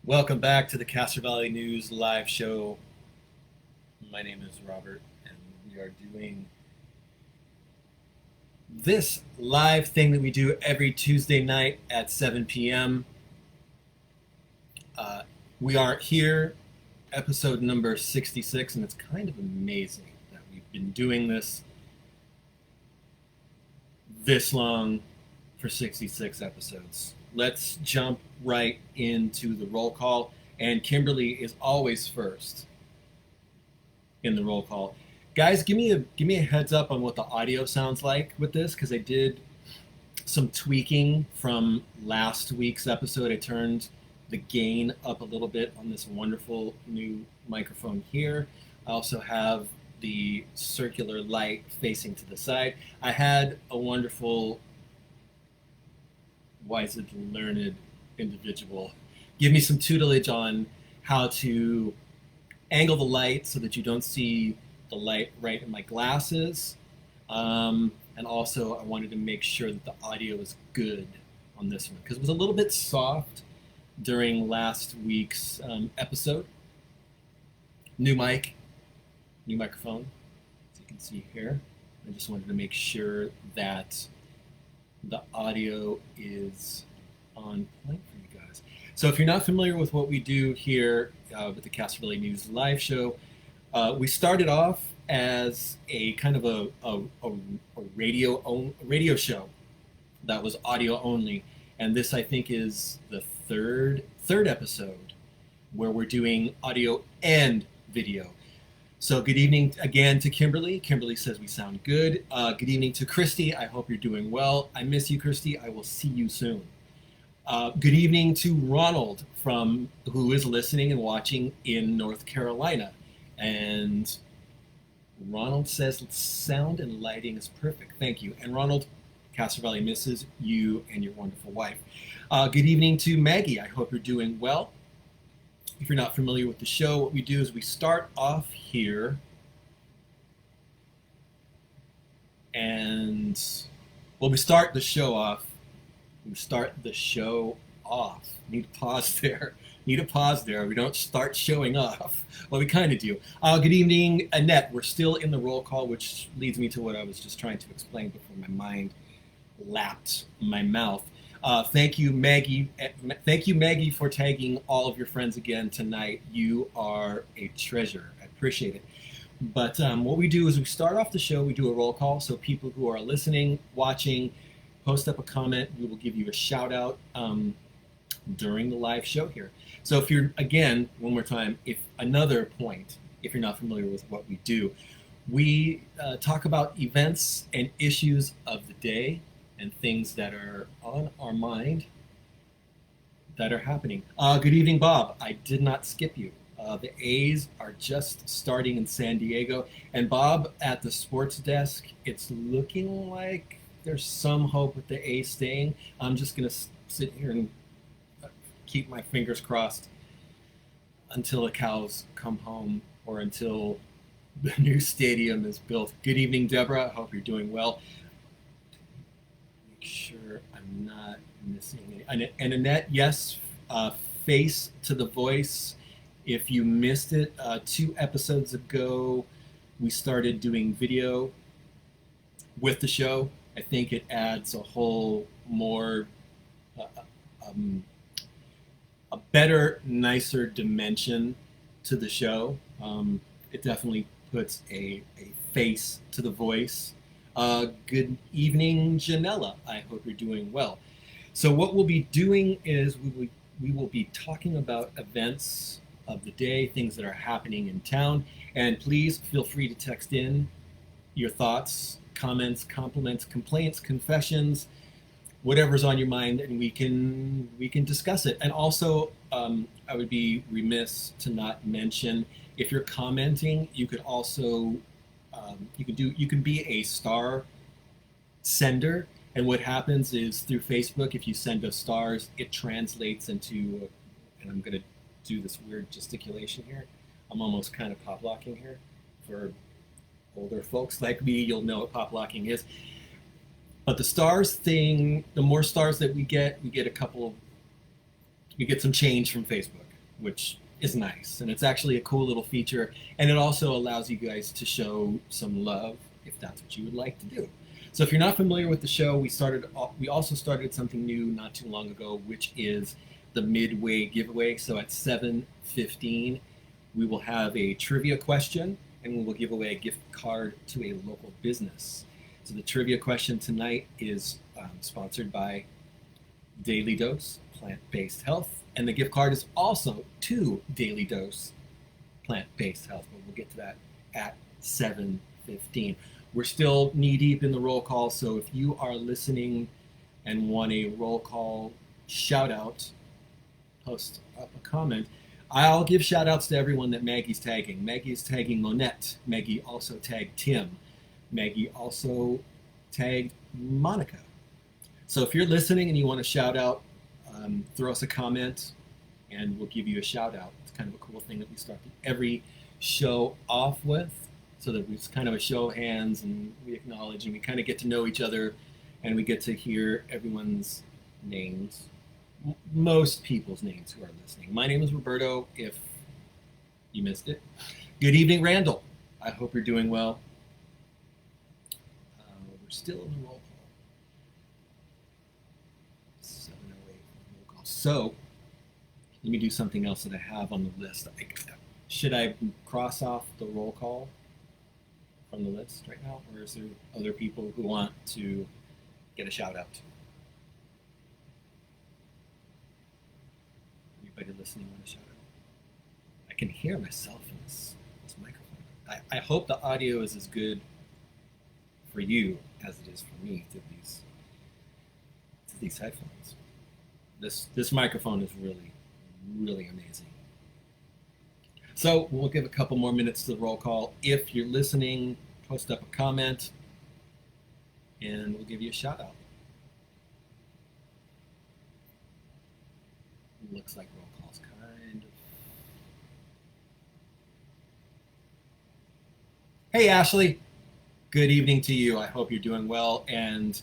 Welcome back to the Castro Valley News live show. My name is Robert, and we are doing this live thing that we do every Tuesday night at 7 p.m. We are here, episode number 66, and it's kind of amazing that we've been doing this long for 66 episodes. Let's jump right into the roll call, and Kimberly is always first in the roll call. Guys, give me a heads up on what the audio sounds like with this, because I did some tweaking from last week's episode. I turned the gain up a little bit on this wonderful new microphone here. I also have the circular light facing to the side. I had a wonderful, wise and learned individual give me some tutelage on how to angle the light so that you don't see the light right in my glasses. And also I wanted to make sure that the audio is good on this one, because it was a little bit soft during last week's episode. New mic, new microphone, as you can see here. I just wanted to make sure that the audio is on point for you guys. So if you're not familiar with what we do here with the Castro Valley News live show, we started off as a kind of a radio show that was audio only, and this I think is the third episode where we're doing audio and video. So good evening again to Kimberly. Kimberly says we sound good. Good evening to Christy. I hope you're doing well. I miss you, Christy. I will see you soon. Good evening to Ronald, who is listening and watching in North Carolina. And Ronald says sound and lighting is perfect. Thank you. And Ronald, Castro Valley misses you and your wonderful wife. Good evening to Maggie. I hope you're doing well. If you're not familiar with the show, what we do is we start off here and, well, we start the show off. Need a pause there. We don't start showing off. Well, we kind of do. Good evening, Annette. We're still in the roll call, which leads me to what I was just trying to explain before my mind lapped my mouth. Thank you, Maggie. Thank you, Maggie, for tagging all of your friends again tonight. You are a treasure. I appreciate it. But what we do is we start off the show, we do a roll call, so people who are listening, watching, post up a comment. We will give you a shout out during the live show here. So if you're, again, one more time, if you're not familiar with what we do, we talk about events and issues of the day and things that are on our mind that are happening. Good evening, Bob. I did not skip you. The A's are just starting in San Diego. And Bob, at the sports desk, it's looking like there's some hope with the A's staying. I'm just going to sit here and keep my fingers crossed until the cows come home or until the new stadium is built. Good evening, Deborah. I hope you're doing well. Sure I'm not missing any. And Annette, yes, face to the voice. If you missed it, 2 episodes ago, we started doing video with the show. I think it adds a whole more, a better, nicer dimension to the show. It definitely puts a face to the voice. Good evening, Janella. I hope you're doing well. So what we'll be doing is we will be talking about events of the day, things that are happening in town, and please feel free to text in your thoughts, comments, compliments, complaints, confessions, whatever's on your mind, and we can discuss it. And also, I would be remiss to not mention, if you're commenting, you could also you can be a star sender, and what happens is through Facebook, if you send us stars, it translates into, and I'm going to do this weird gesticulation here. I'm almost kind of pop locking here. For older folks like me, you'll know what pop locking is. But the stars thing, the more stars that we get some change from Facebook. which is nice. And it's actually a cool little feature. And it also allows you guys to show some love if that's what you would like to do. So if you're not familiar with the show, we also started something new not too long ago, which is the midway giveaway. So at 7:15, we will have a trivia question, and we will give away a gift card to a local business. So the trivia question tonight is sponsored by Daily Dose Plant-Based Health, and the gift card is also to Daily Dose Plant-Based Health, but we'll get to that at 7:15. We're still knee-deep in the roll call, so if you are listening and want a roll call shout-out, post up a comment. I'll give shout-outs to everyone that Maggie's tagging. Maggie's tagging Monette. Maggie also tagged Tim. Maggie also tagged Monica. So if you're listening and you want to shout out, throw us a comment and we'll give you a shout out. It's kind of a cool thing that we start every show off with, so that it's kind of a show of hands and we acknowledge and we kind of get to know each other and we get to hear everyone's names, most people's names who are listening. My name is Roberto, if you missed it. Good evening, Randall. I hope you're doing well. We're still in the roll call. 7:08 roll call. So let me do something else that I have on the list. Should I cross off the roll call from the list right now, or is there other people who want to get a shout out? Anybody listening want a shout out? I can hear myself in this microphone. I hope the audio is as good for you as it is for me to these headphones. This microphone is really, really amazing. So we'll give a couple more minutes to the roll call. If you're listening, post up a comment and we'll give you a shout out. Looks like roll call's kind of. Hey Ashley, good evening to you. I hope you're doing well. And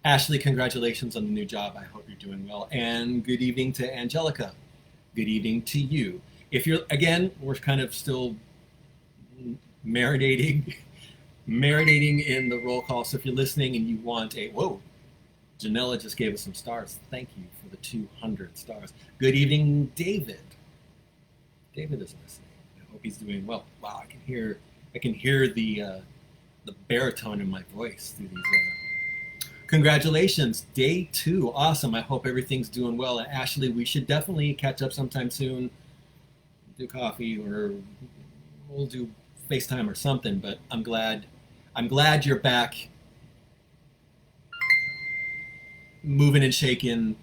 Ashley, congratulations on the new job. I hope you're doing well. And good evening to Angelica. Good evening to you. If you're, again, we're kind of still marinating in the roll call. So if you're listening and you want whoa, Janella just gave us some stars. Thank you for the 200 stars. Good evening, David. David is listening. I hope he's doing well. Wow, I can hear the baritone in my voice through these. Congratulations, day 2. Awesome. I hope everything's doing well. Ashley, we should definitely catch up sometime soon. Do coffee, or we'll do FaceTime or something. But I'm glad you're back, moving and shaking,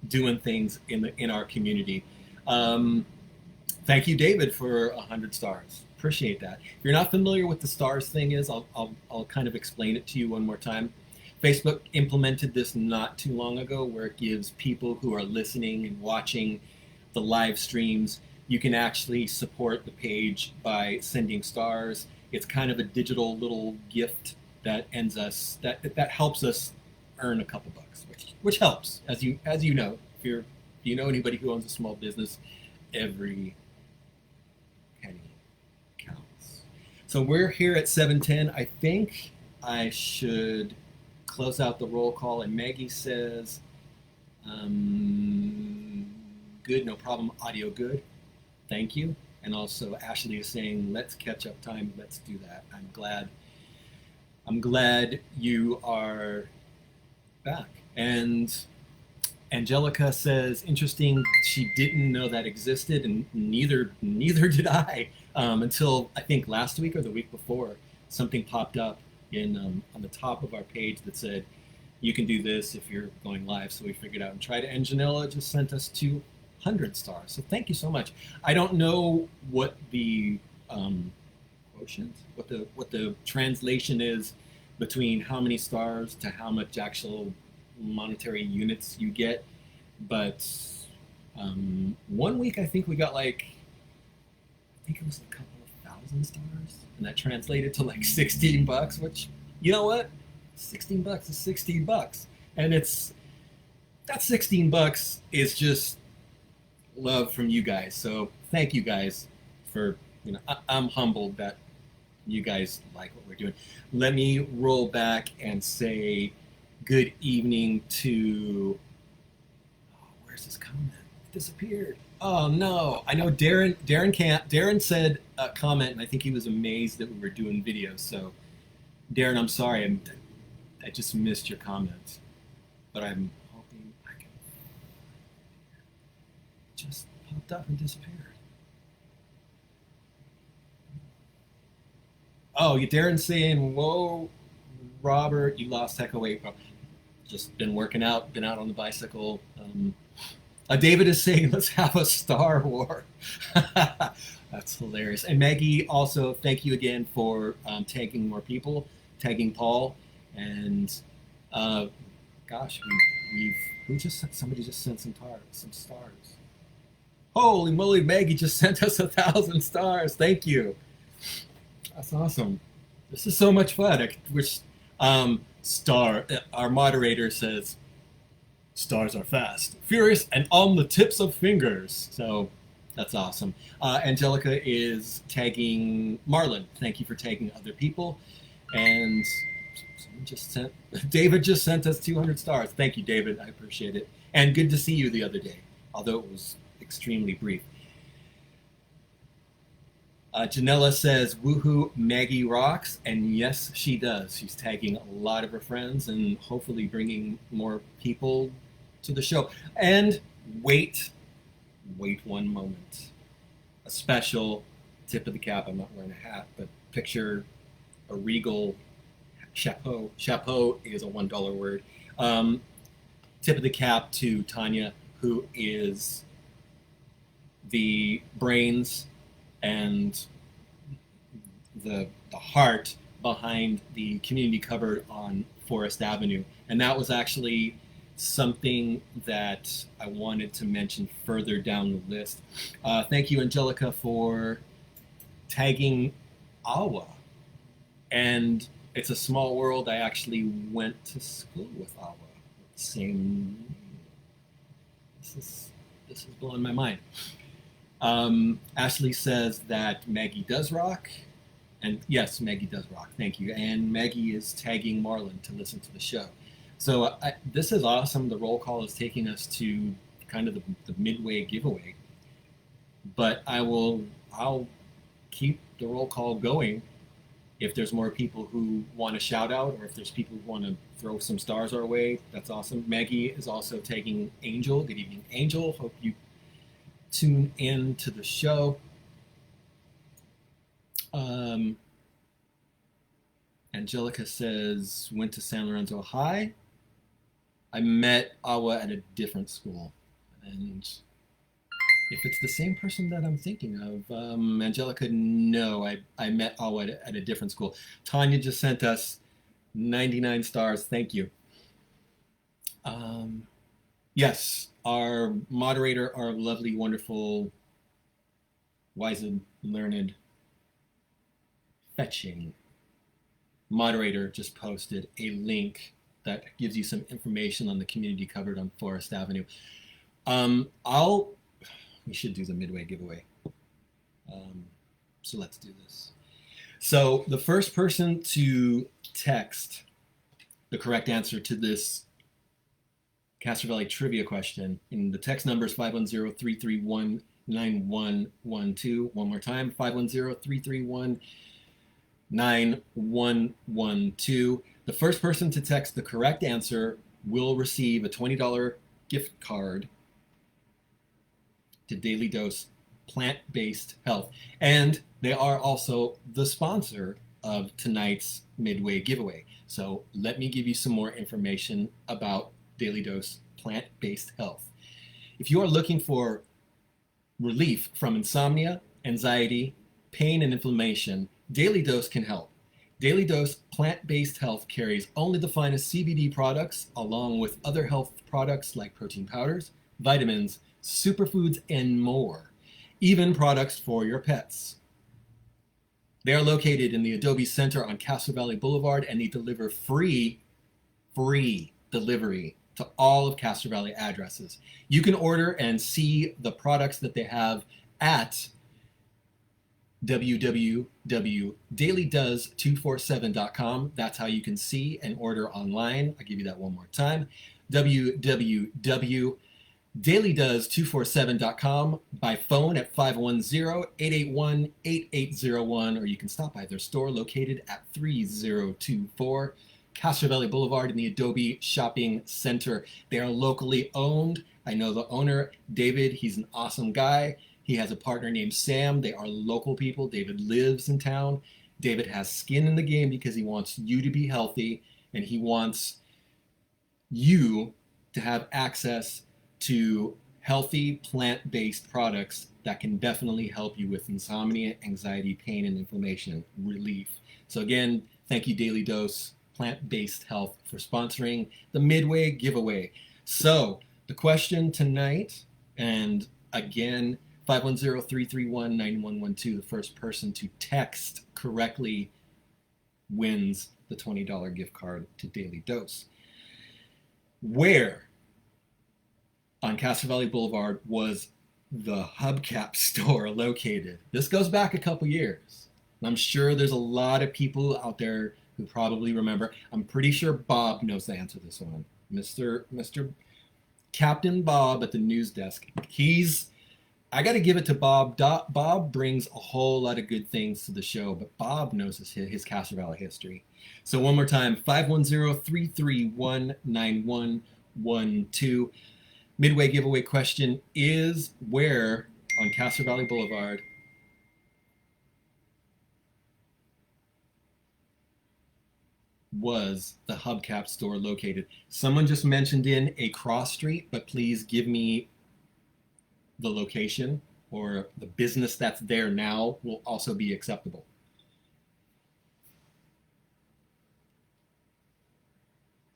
doing things in our community. Thank you, David, for 100 stars. Appreciate that. If you're not familiar with the stars thing is, I'll kind of explain it to you one more time. Facebook implemented this not too long ago, where it gives people who are listening and watching the live streams, you can actually support the page by sending stars. It's kind of a digital little gift that that helps us earn a couple bucks, which helps, as you know. If you know anybody who owns a small business, every penny counts. So we're here at 7:10. I think I should close out the roll call, and Maggie says, good, no problem, audio good. Thank you. And also Ashley is saying, let's catch up time. Let's do that. I'm glad you are back. And Angelica says, interesting. She didn't know that existed, and neither did I, until I think last week or the week before. Something popped up on the top of our page that said, you can do this if you're going live. So we figured out and tried it. And Janella just sent us 200 stars. So thank you so much. I don't know what the quotient, what the translation is between how many stars to how much actual monetary units you get, but 1 week I think we got I think it was a couple of thousand stars, and that translated to like $16, which, you know what, $16 is $16, and that $16 is just love from you guys. So thank you guys for, I'm humbled that you guys like what we're doing. Let me roll back and say good evening to, where's this comment? It disappeared. Oh no, I know Darren can't. Darren said a comment and I think he was amazed that we were doing videos. So Darren, I'm sorry, I just missed your comment, but I'm hoping I can. Just popped up and disappeared. Oh, Darren's saying, "Whoa, Robert, you lost heck of weight." Just been working out, been out on the bicycle. David is saying, "Let's have a Star War." That's hilarious. And Maggie, also, thank you again for tagging more people, tagging Paul, and gosh, somebody just sent some stars. Holy moly, Maggie just sent us 1,000 stars. Thank you. That's awesome. This is so much fun. Our moderator says, stars are fast, furious, and on the tips of fingers. So that's awesome. Angelica is tagging Marlon. Thank you for tagging other people. And David just sent us 200 stars. Thank you, David. I appreciate it. And good to see you the other day, although it was extremely brief. Janella says, woohoo, Maggie rocks. And yes, she does. She's tagging a lot of her friends and hopefully bringing more people to the show. And wait one moment. A special tip of the cap. I'm not wearing a hat, but picture a regal chapeau. Chapeau is a $1 word. Tip of the cap to Tanya, who is the brains and the heart behind the community cupboard on Forest Avenue. And that was actually something that I wanted to mention further down the list. Thank you, Angelica, for tagging Awa. And it's a small world. I actually went to school with Awa. Same. This is blowing my mind. Ashley says that Maggie does rock. And yes, Maggie does rock. Thank you. And Maggie is tagging Marlon to listen to the show. So this is awesome. The roll call is taking us to kind of the midway giveaway. But I'll keep the roll call going if there's more people who want to shout out, or if there's people who want to throw some stars our way. That's awesome. Maggie is also tagging Angel. Good evening, Angel. Hope you tune in to the show. Angelica says, went to San Lorenzo High. I met Awa at a different school. And if it's the same person that I'm thinking of, Angelica, no, I met Awa at a different school. Tanya just sent us 99 stars. Thank you. Yes, our moderator, our lovely, wonderful, wise and learned, fetching moderator just posted a link that gives you some information on the community cupboard on Forest Avenue. We should do the midway giveaway. So let's do this. So the first person to text the correct answer to this Castro Valley trivia question, and the text number is 510-331-9112. One more time, 510-331-9112. The first person to text the correct answer will receive a $20 gift card to Daily Dose Plant-Based Health. And they are also the sponsor of tonight's midway giveaway. So let me give you some more information about Daily Dose Plant-Based Health. If you are looking for relief from insomnia, anxiety, pain, and inflammation, Daily Dose can help. Daily Dose Plant-Based Health carries only the finest CBD products, along with other health products like protein powders, vitamins, superfoods, and more. Even products for your pets. They are located in the Adobe Center on Castro Valley Boulevard, and they deliver free delivery to all of Castro Valley addresses. You can order and see the products that they have at www.dailydoes247.com. That's how you can see and order online. I'll give you that one more time. www.dailydoes247.com, by phone at 510-881-8801, or you can stop by their store located at 3024 Castro Valley Boulevard in the Adobe Shopping Center. They are locally owned. I know the owner, David. He's an awesome guy. He has a partner named Sam. They are local people. David lives in town. David has skin in the game because he wants you to be healthy, and he wants you to have access to healthy plant-based products that can definitely help you with insomnia, anxiety, pain, and inflammation relief. So again, thank you, Daily Dose Plant-Based Health, for sponsoring the Midway giveaway. So the question tonight, and again, 510-331-9112, the first person to text correctly wins the $20 gift card to Daily Dose. Where on Castro Valley Boulevard was the Hubcap store located? This goes back a couple years. I'm sure there's a lot of people out there who probably remember. I'm pretty sure Bob knows the answer to this one. Mr. Captain Bob at the news desk. I got to give it to Bob. Bob brings a whole lot of good things to the show, but Bob knows his Castro Valley history. So one more time, 510-331-9112. Midway giveaway question is, where on Castro Valley Boulevard was the Hubcap store located? Someone just mentioned in a cross street, but please give me the location, or the business that's there now will also be acceptable.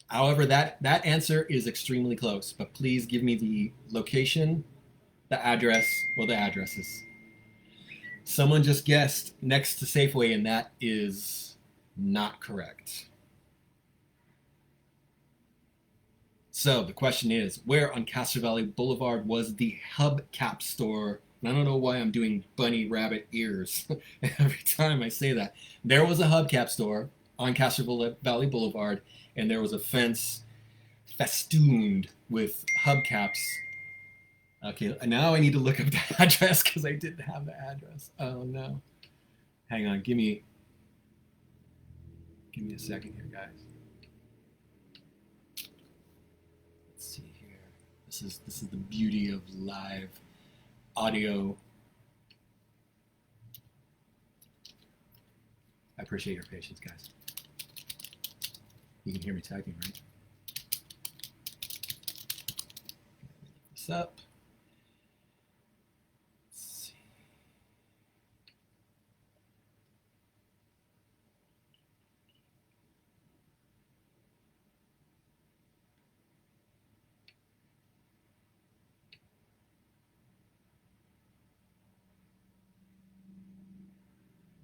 However, that answer is extremely close, but please give me the location, the address, or the addresses. Someone just guessed next to Safeway, and that is not correct. So the question is, where on Castro Valley Boulevard was the Hubcap store? And I don't know why I'm doing bunny rabbit ears every time I say that. There was a Hubcap store on Castro Valley Boulevard, and there was a fence festooned with hubcaps. Okay, now I need to look up the address because I didn't have the address. Oh no. Hang on, give me a second here, guys. Let's see here. This is the beauty of live audio. I appreciate your patience, guys. You can hear me typing, right? What's up? Let's see.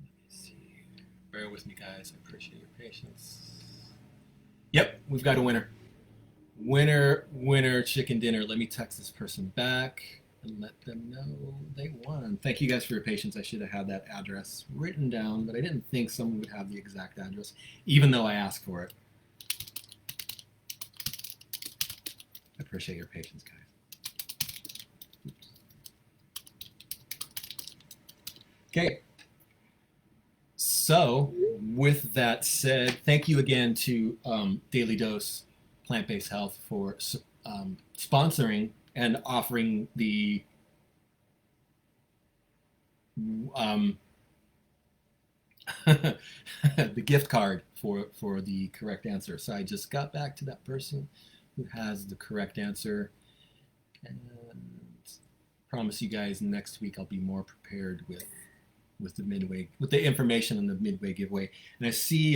Let me see. Bear with me, guys. I appreciate your patience. Yep, we've got a winner. Winner, chicken dinner. Let me text this person back and let them know they won. Thank you guys for your patience. I should have had that address written down, but I didn't think someone would have the exact address, even though I asked for it. I appreciate your patience, guys. Oops. Okay. So, with that said, thank you again to Daily Dose Plant-Based Health for sponsoring and offering the the gift card for the correct answer. So I just got back to that person who has the correct answer, and promise you guys next week I'll be more prepared with the Midway, with the information on the Midway giveaway. And I see,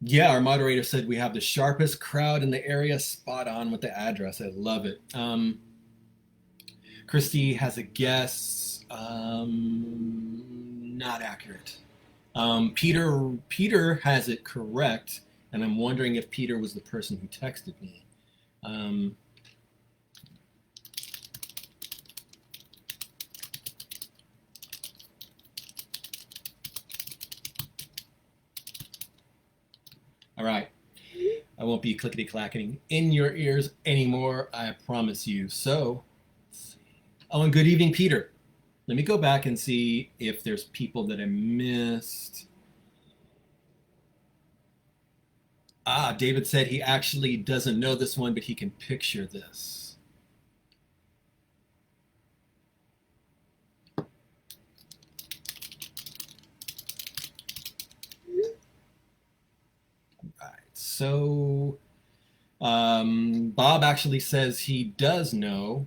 yeah, our moderator said we have the sharpest crowd in the area. Spot on with the address. I love it. Christy has a guess. Not accurate. Peter has it correct, and I'm wondering if Peter was the person who texted me. All right. I won't be clickety-clacking in your ears anymore, I promise you. So, let's see. Oh, and good evening, Peter. Let me go back and see if there's people that I missed. Ah, David said he actually doesn't know this one, but he can picture this. So Bob actually says he does know.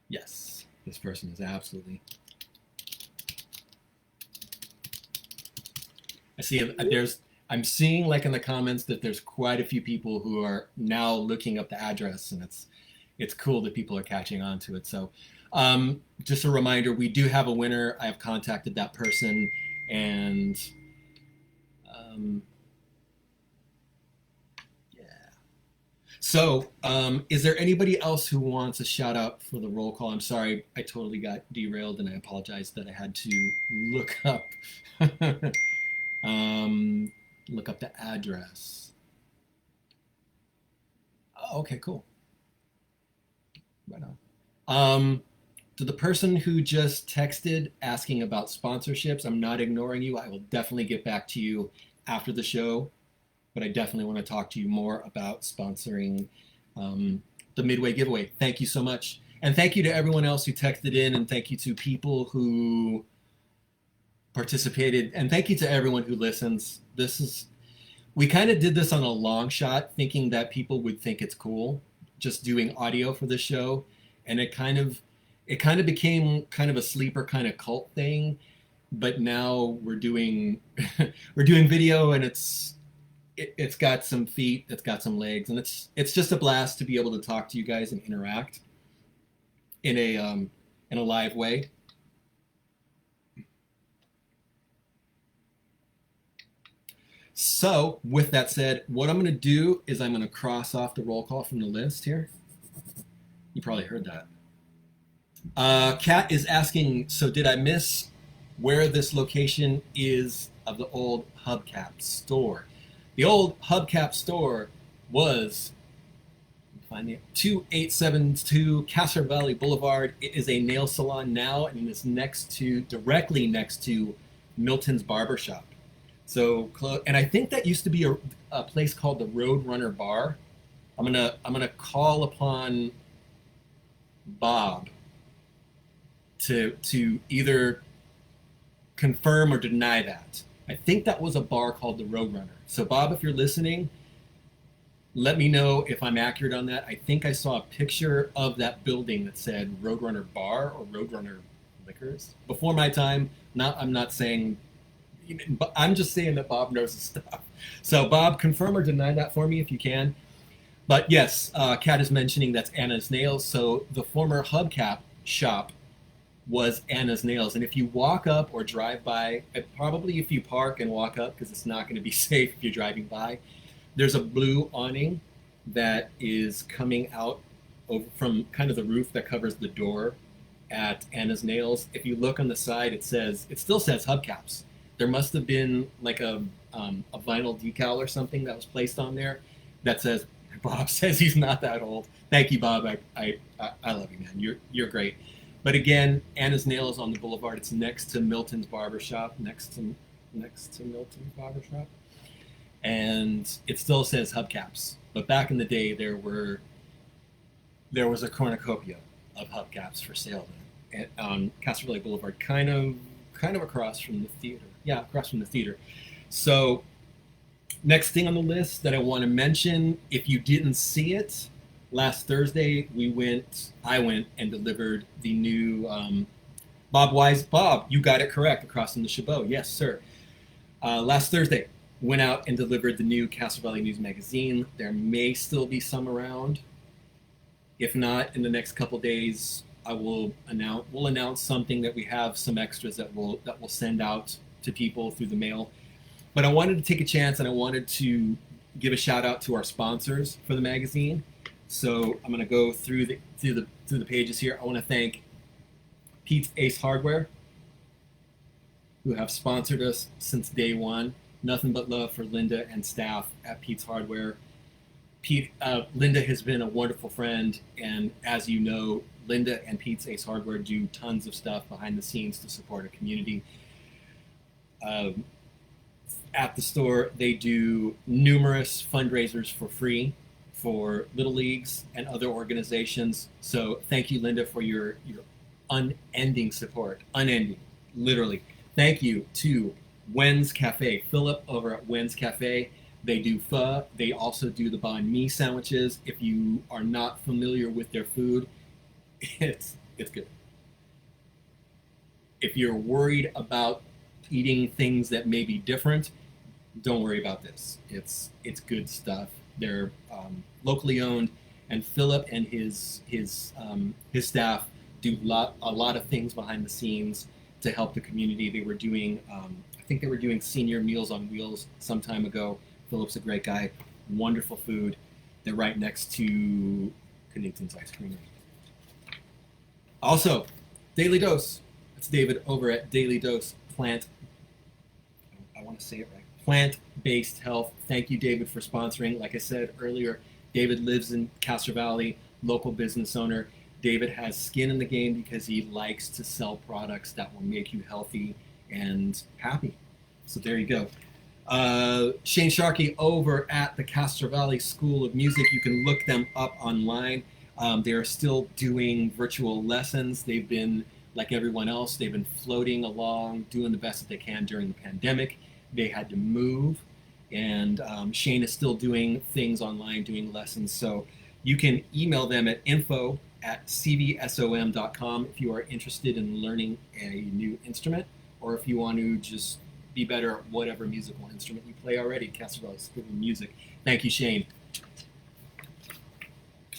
Yes, this person is absolutely. I see I'm seeing like in the comments that there's quite a few people who are now looking up the address, and it's cool that people are catching on to it. So just a reminder, we do have a winner. I have contacted that person, and yeah. So is there anybody else who wants a shout out for the roll call? I'm sorry, I totally got derailed, and I apologize that I had to look up look up the address. Oh, okay, cool. Right on. To the person who just texted asking about sponsorships, I'm not ignoring you. I will definitely get back to you after the show, but I definitely want to talk to you more about sponsoring the Midway giveaway. Thank you so much. And thank you to everyone else who texted in, and thank you to people who participated, and thank you to everyone who listens. We kind of did this on a long shot, thinking that people would think it's cool just doing audio for the show, and it kind of became kind of a sleeper kind of cult thing. But now we're doing we're doing video, and it's got some feet, it's got some legs, and it's just a blast to be able to talk to you guys and interact in a live way. So with that said, what I'm going to do is I'm going to cross off the roll call from the list here. You probably heard that. Kat is asking, so did I miss where this location is of the old Hubcap store? The old Hubcap store was 2872 Castro Valley Boulevard. It is a nail salon now, and it's directly next to Milton's Barbershop. So, and I think that used to be a place called the Roadrunner Bar. I'm gonna call upon Bob to either confirm or deny that. I think that was a bar called the Roadrunner. So Bob, if you're listening, let me know if I'm accurate on that. I think I saw a picture of that building that said Roadrunner Bar or Roadrunner Liquors. Before my time, I'm not saying, but I'm just saying that Bob knows his stuff. So Bob, confirm or deny that for me if you can. But yes, Kat is mentioning that's Anna's Nails. So the former Hubcap shop was Anna's Nails. And if you walk up or drive by, probably if you park and walk up, because it's not going to be safe if you're driving by, there's a blue awning that is coming out over from kind of the roof that covers the door at Anna's Nails. If you look on the side, it still says Hubcaps. There must have been like a vinyl decal or something that was placed on there that says, Bob says he's not that old. Thank you, Bob. I love you, man. You're great. But again, Anna's Nails on the boulevard. It's next to Milton's Barbershop, next to Milton's Barbershop. And it still says Hubcaps. But back in the day, there was a cornucopia of Hubcaps for sale on Castro Valley Boulevard, kind of across from the theater. Yeah, across from the theater. So next thing on the list that I want to mention, if you didn't see it, last Thursday I went and delivered the new Bob Wise. Bob, you got it correct, across from the Chabot. Yes, sir. Last Thursday, went out and delivered the new Castro Valley News magazine. There may still be some around. If not, in the next couple days, we'll announce something that we have some extras that we'll send out to people through the mail. But I wanted to take a chance, and I wanted to give a shout out to our sponsors for the magazine. So I'm going to go through the pages here. I want to thank Pete's Ace Hardware, who have sponsored us since day one. Nothing but love for Linda and staff at Pete's Hardware. Linda has been a wonderful friend, and as you know, Linda and Pete's Ace Hardware do tons of stuff behind the scenes to support a community. At the store, they do numerous fundraisers for free for Little Leagues and other organizations. So thank you, Linda, for your unending support. Unending, literally. Thank you to Wen's Cafe. Philip over at Wen's Cafe. They do pho. They also do the banh mi sandwiches. If you are not familiar with their food, it's good. If you're worried about eating things that may be different, don't worry about this. It's good stuff. They're locally owned, and Philip and his staff do a lot of things behind the scenes to help the community. They were doing, I think they were doing senior Meals on Wheels some time ago. Philip's a great guy. Wonderful food. They're right next to Connington's Ice Creamery. Also, Daily Dose. It's David over at Daily Dose I want to say it right. Plant-based health. Thank you, David, for sponsoring. Like I said earlier, David lives in Castro Valley, local business owner. David has skin in the game because he likes to sell products that will make you healthy and happy. So there you go. Shane Sharkey over at the Castro Valley School of Music. You can look them up online. They are still doing virtual lessons. They've been, like everyone else, they've been floating along, doing the best that they can during the pandemic. They had to move, and Shane is still doing things online, doing lessons. So you can email them at info@cvsom.com if you are interested in learning a new instrument, or if you want to just be better at whatever musical instrument you play already. Castro Valley School of Music. Thank you, Shane.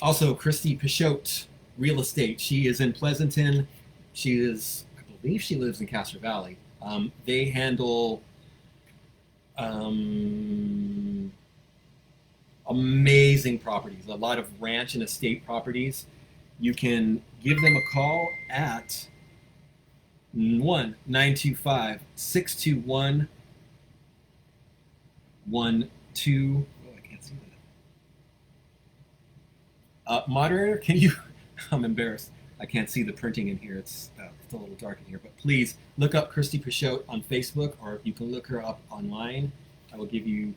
Also, Christy Pichotte, Real Estate. She is in Pleasanton. I believe she lives in Castro Valley. They handle amazing properties, a lot of ranch and estate properties. You can give them a call at 1-925-621-12. I can't see that. Moderator, can you? I'm embarrassed. I can't see the printing in here. It's a little dark in here, but please look up Christy Pichotte on Facebook, or you can look her up online. I will give you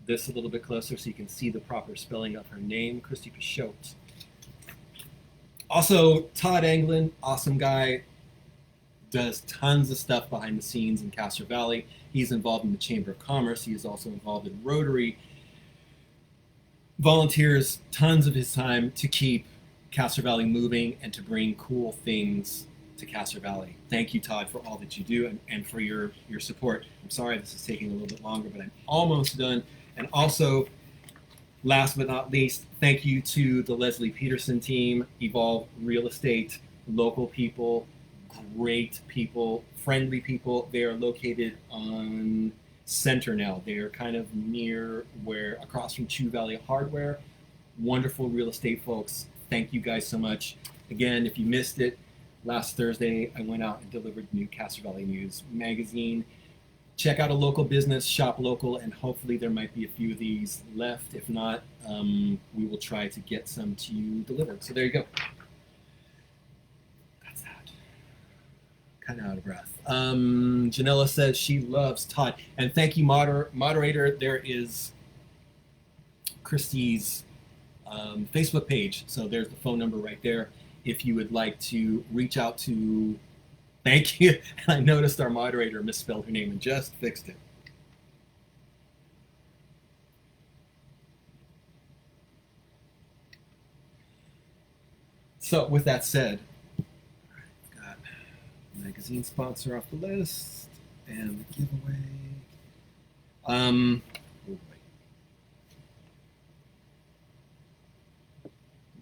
this a little bit closer so you can see the proper spelling of her name, Christy Pichotte. Also, Todd Anglin, awesome guy, does tons of stuff behind the scenes in Castro Valley. He's involved in the Chamber of Commerce. He is also involved in Rotary. Volunteers tons of his time to keep Castro Valley moving and to bring cool things to Castro Valley. Thank you, Todd, for all that you do and for your support. I'm sorry this is taking a little bit longer, but I'm almost done. And also, last but not least, thank you to the Leslie Peterson team, Evolve Real Estate, local people, great people, friendly people. They are located on Center now. They are kind of near across from Chew Valley Hardware. Wonderful real estate folks. Thank you guys so much. Again, if you missed it, last Thursday I went out and delivered the new Castro Valley News magazine. Check out a local business, shop local, and hopefully there might be a few of these left. If not, we will try to get some to you delivered. So there you go. That's that. Kind of out of breath. Janella says she loves Todd. And thank you, moderator. There is Christy's Facebook page. So there's the phone number right there. If you would like to reach out to, thank you. I noticed our moderator misspelled her name and just fixed it. So with that said, I've got magazine sponsor off the list and the giveaway. Oh boy.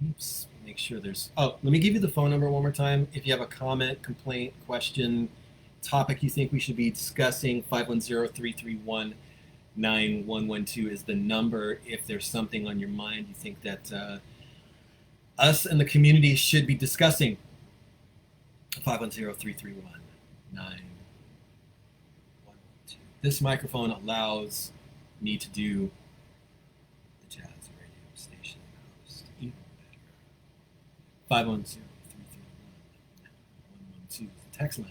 Oops. make sure there's... Oh, let me give you the phone number one more time. If you have a comment, complaint, question, topic you think we should be discussing, 510-331-9112 is the number. If there's something on your mind you think that us and the community should be discussing, 510-331-9112. This microphone allows me to do the jazz radio station host even better. 510-331-9112 is the text line.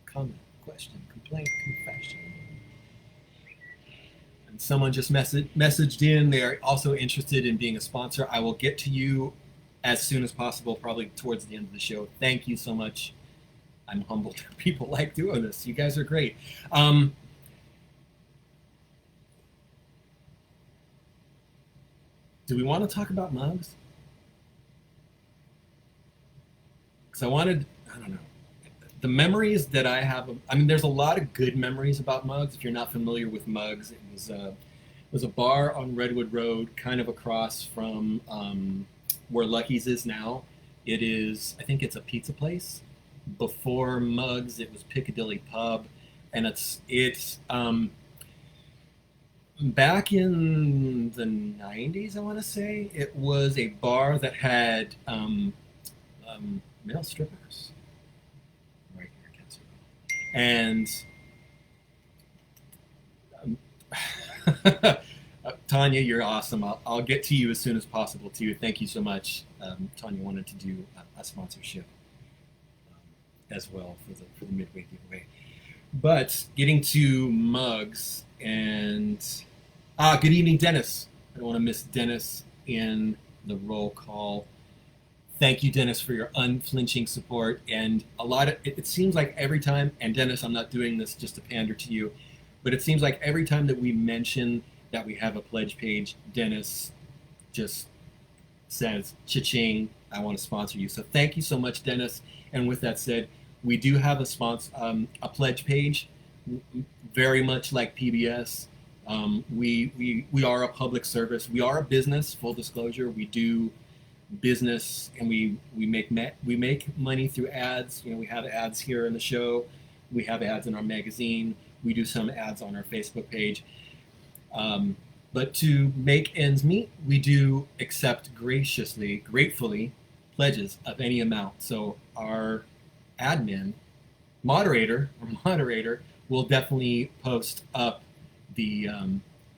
Comment, question, complaint, confession. And someone just messaged in. They are also interested in being a sponsor. I will get to you as soon as possible, probably towards the end of the show. Thank you so much. I'm humbled that people like doing this. You guys are great. Do we want to talk about mugs? Because I don't know. The memories that I have, I mean, there's a lot of good memories about mugs. If you're not familiar with mugs, it was a bar on Redwood Road, kind of across from where Lucky's is now. It is, I think it's a pizza place. Before Mugs, it was Piccadilly Pub, and it's back in the 90s, I want to say, it was a bar that had male strippers right here in Castro Valley. And Tanya, you're awesome. I'll get to you as soon as possible too. Thank you so much. Tanya wanted to do a sponsorship as well for the midway giveaway. But getting to mugs, and good evening, Dennis. I don't want to miss Dennis in the roll call. Thank you, Dennis, for your unflinching support. And it seems like every time, and Dennis, I'm not doing this just to pander to you, but it seems like every time that we mention that we have a pledge page, Dennis just says, cha-ching, I want to sponsor you. So thank you so much, Dennis. And with that said, we do have a pledge page, very much like PBS. We are a public service. We are a business, full disclosure. We do business, and we make money through ads. You know, we have ads here in the show. We have ads in our magazine. We do some ads on our Facebook page. But to make ends meet, we do accept gratefully, pledges of any amount. So our moderator will definitely post up the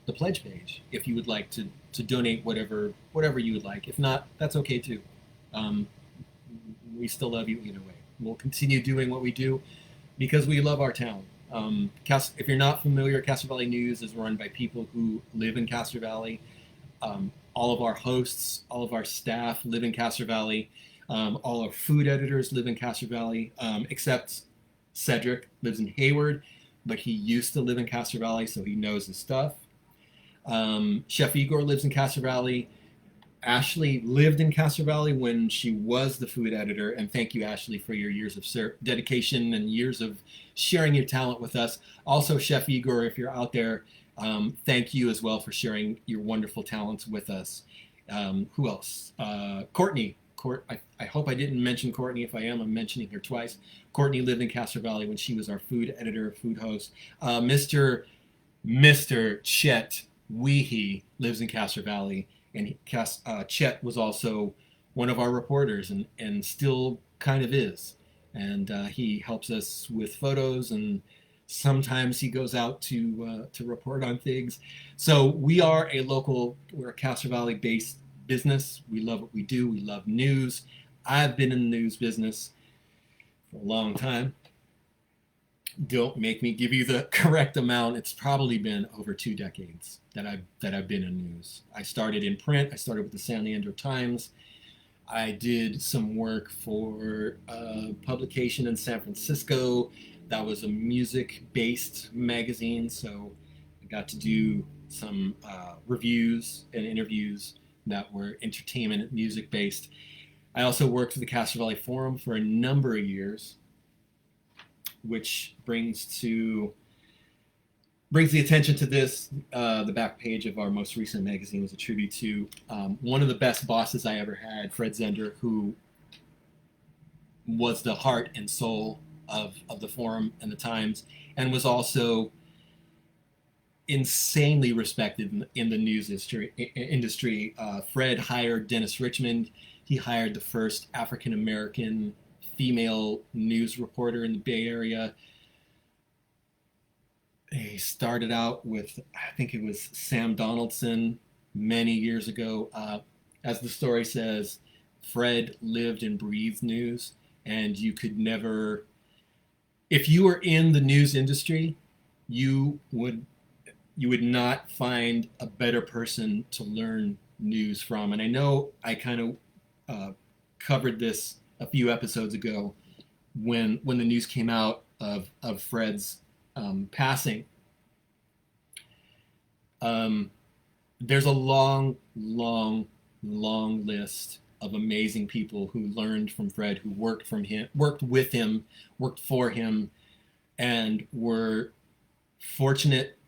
pledge page if you would like to donate whatever you would like. If not, that's okay too. We still love you either way. We'll continue doing what we do because we love our town. If you're not familiar, Castro Valley News is run by people who live in Castro Valley. All of our hosts, all of our staff live in Castro Valley. All our food editors live in Castro Valley, except Cedric lives in Hayward, but he used to live in Castro Valley, so he knows his stuff. Chef Igor lives in Castro Valley. Ashley lived in Castro Valley when she was the food editor, and thank you, Ashley, for your years of dedication and years of sharing your talent with us. Also, Chef Igor, if you're out there, thank you as well for sharing your wonderful talents with us. Who else? Courtney. I hope I didn't mention Courtney. If I am, I'm mentioning her twice. Courtney lived in Castro Valley when she was our food editor, food host. Mr. Chet Weehee lives in Castro Valley, and Chet was also one of our reporters and still kind of is. And he helps us with photos, and sometimes he goes out to report on things. So we're a Castro Valley-based business. We love what we do. We love news. I've been in the news business for a long time. Don't make me give you the correct amount. It's probably been over 2 decades that I've been in news. I started in print. I started with the San Leandro Times. I did some work for a publication in San Francisco that was a music-based magazine, so I got to do some reviews and interviews that were entertainment and music-based. I also worked for the Castro Valley Forum for a number of years, which brings to brings the attention to this. The back page of our most recent magazine was a tribute to one of the best bosses I ever had, Fred Zhender, who was the heart and soul of the Forum and the Times, and was also insanely respected in the news industry. Fred hired Dennis Richmond. He hired the first African American female news reporter in the Bay Area. He started out with, I think it was Sam Donaldson many years ago. As the story says, Fred lived and breathed news, and you could never, if you were in the news industry, you would not find a better person to learn news from. And I know I kind of covered this a few episodes ago when the news came out of Fred's passing. There's a long list of amazing people who learned from Fred, who worked with him, worked for him, and were fortunate.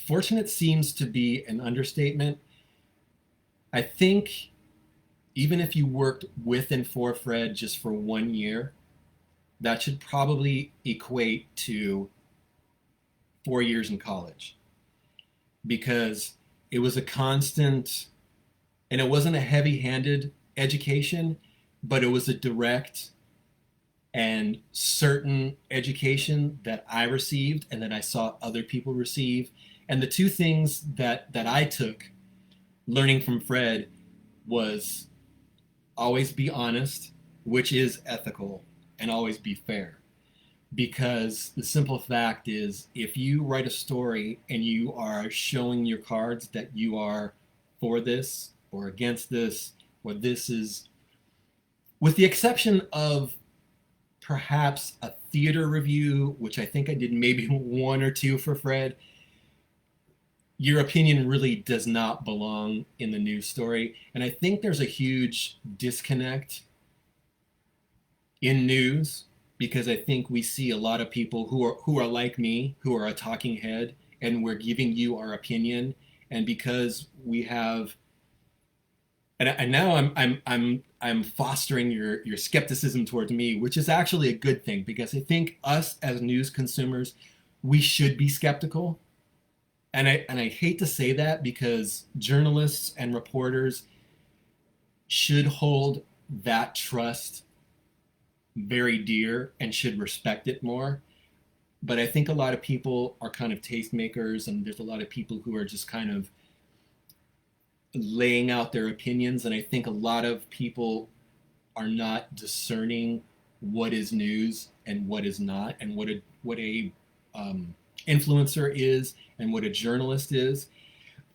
Fortunate seems to be an understatement. I think even if you worked with and for Fred just for 1 year, that should probably equate to 4 years in college, because it was a constant, and it wasn't a heavy-handed education, but it was a direct and certain education that I received and that I saw other people receive. And the two things that I took learning from Fred was always be honest, which is ethical, and always be fair. Because the simple fact is, if you write a story and you are showing your cards that you are for this or against this, or this is, with the exception of perhaps a theater review, which I think I did maybe one or two for Fred, your opinion really does not belong in the news story. And I think there's a huge disconnect in news, because I think we see a lot of people who are like me, who are a talking head, and we're giving you our opinion. And because we have, and now I'm fostering your skepticism towards me, which is actually a good thing, because I think us as news consumers, we should be skeptical. And I hate to say that, because journalists and reporters should hold that trust very dear and should respect it more. But I think a lot of people are kind of tastemakers, and there's a lot of people who are just kind of laying out their opinions. And I think a lot of people are not discerning what is news and what is not, and what a influencer is and what a journalist is.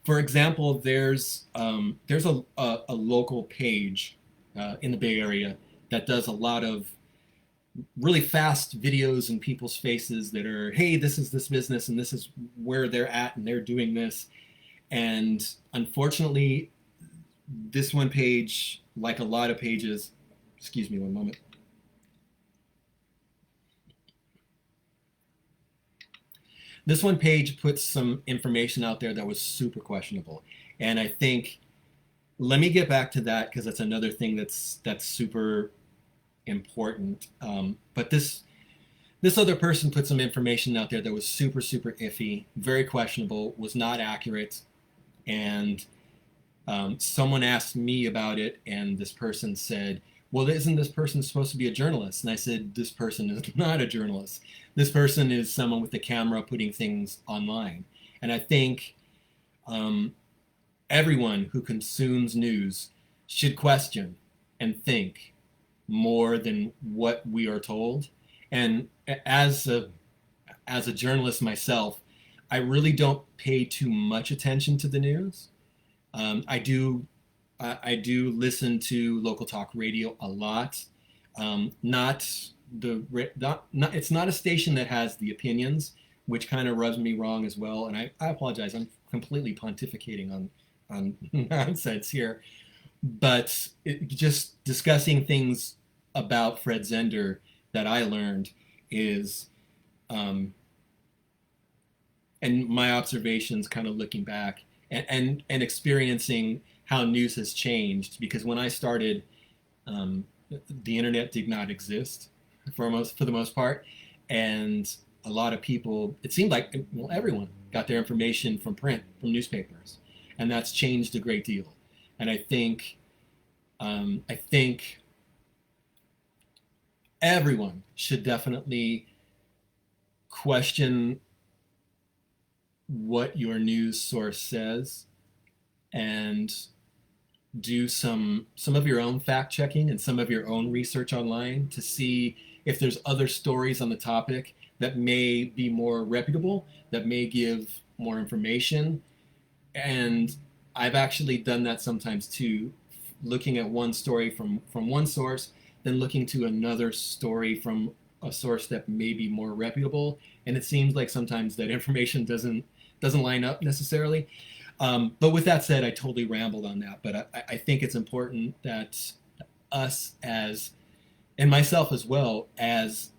For example, there's a local page in the Bay Area that does a lot of really fast videos in people's faces that are, hey, this is this business and this is where they're at and they're doing this. And unfortunately, this one page, like a lot of pages, excuse me one moment. This one page puts some information out there that was super questionable. And I think, let me get back to that, because that's another thing that's super important. But this other person put some information out there that was super iffy, very questionable, was not accurate. And someone asked me about it, and this person said, well, isn't this person supposed to be a journalist? And I said, this person is not a journalist. This person is someone with a camera putting things online. And I think everyone who consumes news should question and think more than what we are told. And as a journalist myself, I really don't pay too much attention to the news. I do listen to local talk radio a lot. It's not a station that has the opinions, which kind of rubs me wrong as well. And I apologize. I'm completely pontificating on nonsense here. But just discussing things about Fred Zhender that I learned is, and my observations kind of looking back and experiencing how news has changed. Because when I started, the internet did not exist for the most part, and a lot of people, it seemed like, well, everyone got their information from print, from newspapers, and that's changed a great deal. And I think everyone should definitely question what your news source says, and do some of your own fact checking and some of your own research online to see if there's other stories on the topic that may be more reputable, that may give more information. And I've actually done that sometimes too, looking at one story from one source, then looking to another story from a source that may be more reputable. And it seems like sometimes that information doesn't line up necessarily. But with that said, I totally rambled on that. But I think it's important that us and myself as well, as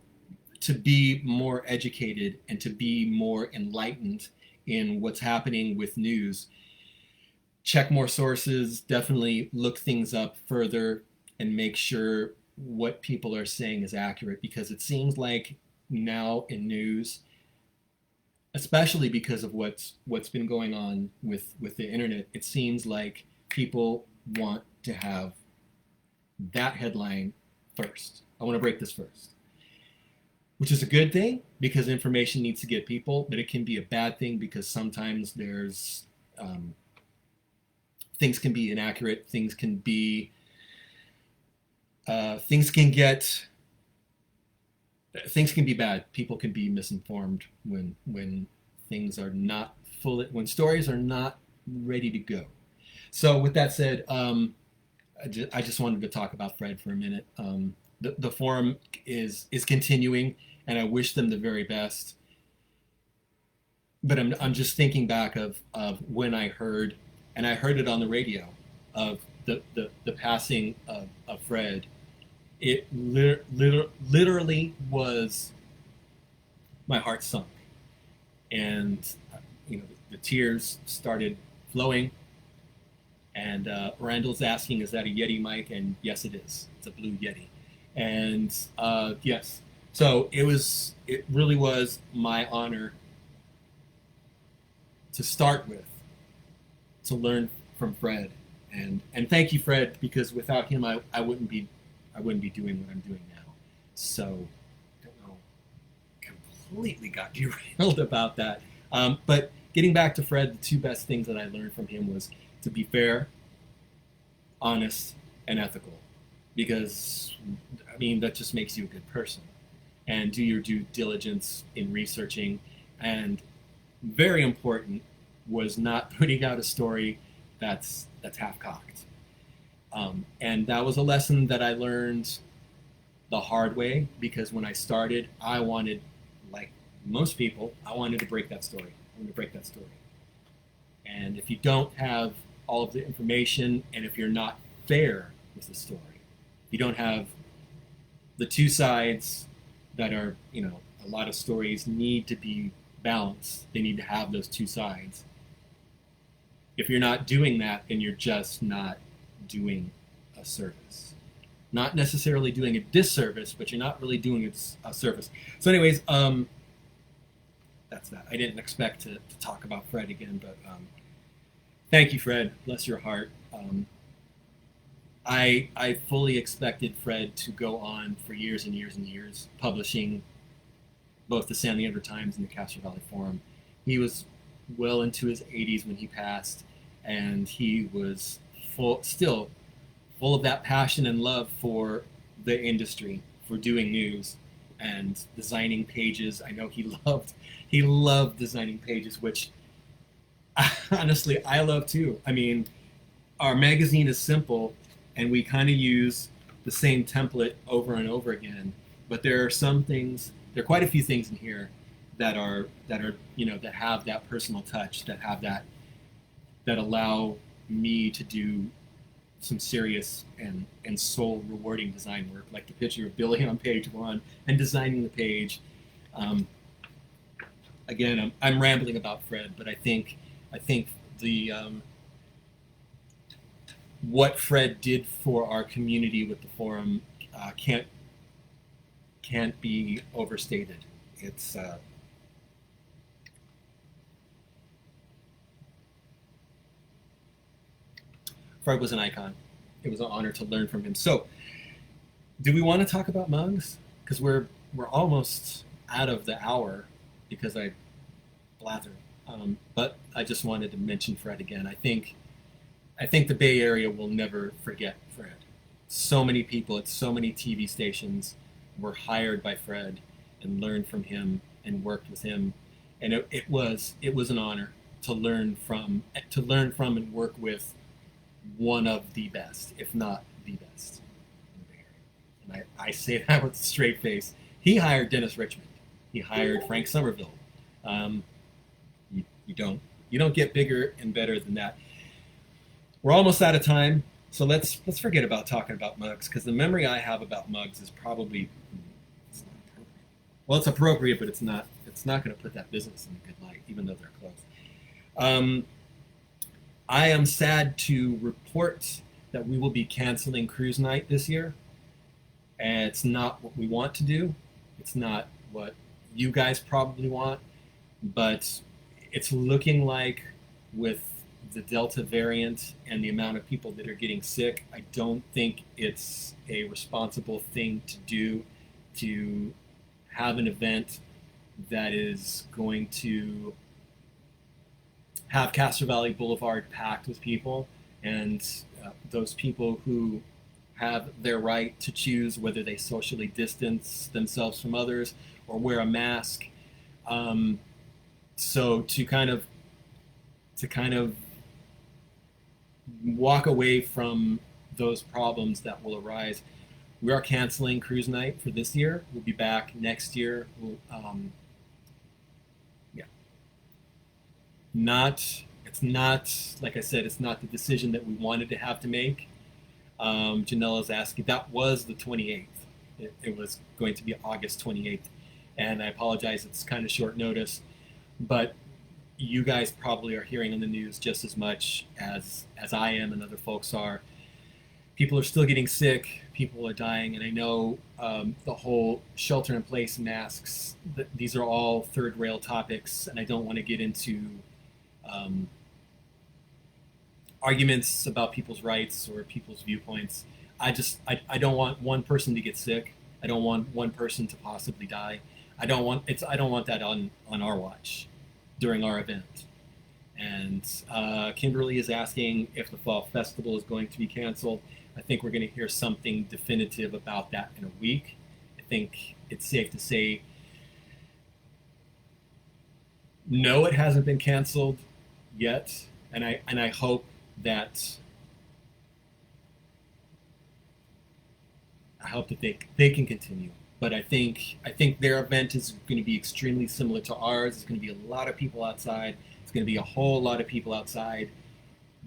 to be more educated and to be more enlightened in what's happening with news. Check more sources, definitely look things up further, and make sure what people are saying is accurate, because it seems like now in news, especially because of what's been going on with the internet, it seems like people want to have that headline first. I want to break this first, which is a good thing because information needs to get people, but it can be a bad thing because sometimes there's things can be inaccurate, things can be things can be bad. People can be misinformed when things are not fully, when stories are not ready to go. So with that said, I just wanted to talk about Fred for a minute. The forum is continuing, and I wish them the very best. But I'm just thinking back of when I heard, and I heard it on the radio, of the passing of Fred. It literally was, my heart sunk, and the tears started flowing. And Randall's asking, "Is that a Yeti mic?" And yes, it is. It's a Blue Yeti. And yes, so it really was my honor to start with, to learn from Fred, and thank you, Fred, because without him, I wouldn't be doing what I'm doing now. So, I don't know, completely got derailed about that. But getting back to Fred, the two best things that I learned from him was to be fair, honest, and ethical. Because, I mean, that just makes you a good person. And do your due diligence in researching. And very important was not putting out a story that's half-cocked. And that was a lesson that I learned the hard way, because when I started, I wanted, like most people, I wanted to break that story. And if you don't have all of the information, and if you're not fair with the story, you don't have the two sides that are, a lot of stories need to be balanced. They need to have those two sides. If you're not doing that, then you're just not doing a service. Not necessarily doing a disservice, but you're not really doing a service. So anyways, that's that. I didn't expect to talk about Fred again, but thank you, Fred. Bless your heart. I fully expected Fred to go on for years and years and years, publishing both the San Leandro Times and the Castro Valley Forum. He was well into his 80s when he passed, and he was still full of that passion and love for the industry, for doing news and designing pages. I know he loved designing pages, which honestly I love too. I mean, our magazine is simple, and we kind of use the same template over and over again. But there are quite a few things in here that have that personal touch, that allow me to do some serious and soul rewarding design work, like the picture of Billy on page 1 and designing the page. again, I'm rambling about Fred, but I think the what Fred did for our community with the forum can't be overstated. It's Fred was an icon. It was an honor to learn from him. So, do we want to talk about mugs? Because we're almost out of the hour because I blathered. But I just wanted to mention Fred again. I think the Bay Area will never forget Fred. So many people at so many TV stations were hired by Fred and learned from him and worked with him, and it was an honor to learn from and work with one of the best, if not the best, in the Bay Area. And I say that with a straight face. He hired Dennis Richmond. He hired Frank Somerville. You don't get bigger and better than that. We're almost out of time, so let's forget about talking about mugs, because the memory I have about mugs is probably it's not appropriate. Well, it's appropriate, but it's not going to put that business in a good light, even though they're closed. I am sad to report that we will be canceling cruise night this year, and it's not what we want to do. It's not what you guys probably want, but it's looking like with the Delta variant and the amount of people that are getting sick, I don't think it's a responsible thing to do to have an event that is going to have Castro Valley Boulevard packed with people, and those people who have their right to choose whether they socially distance themselves from others or wear a mask. So to kind of walk away from those problems that will arise, we are canceling cruise night for this year. We'll be back next year. It's not, like I said, it's not the decision that we wanted to have to make. Janela's asking, that was the 28th. It was going to be August 28th. And I apologize, it's kind of short notice, but you guys probably are hearing on the news just as much as I am and other folks are. People are still getting sick, people are dying, and I know the whole shelter-in-place masks, these are all third rail topics, and I don't want to get into arguments about people's rights or people's viewpoints. I don't want one person to get sick. I don't want one person to possibly die. I don't want that on our watch during our event. And Kimberly is asking if the fall festival is going to be canceled. I think we're going to hear something definitive about that in a week. I think it's safe to say no, it hasn't been canceled yet, and I hope that they can continue. But I think their event is going to be extremely similar to ours. It's going to be a lot of people outside. It's going to be a whole lot of people outside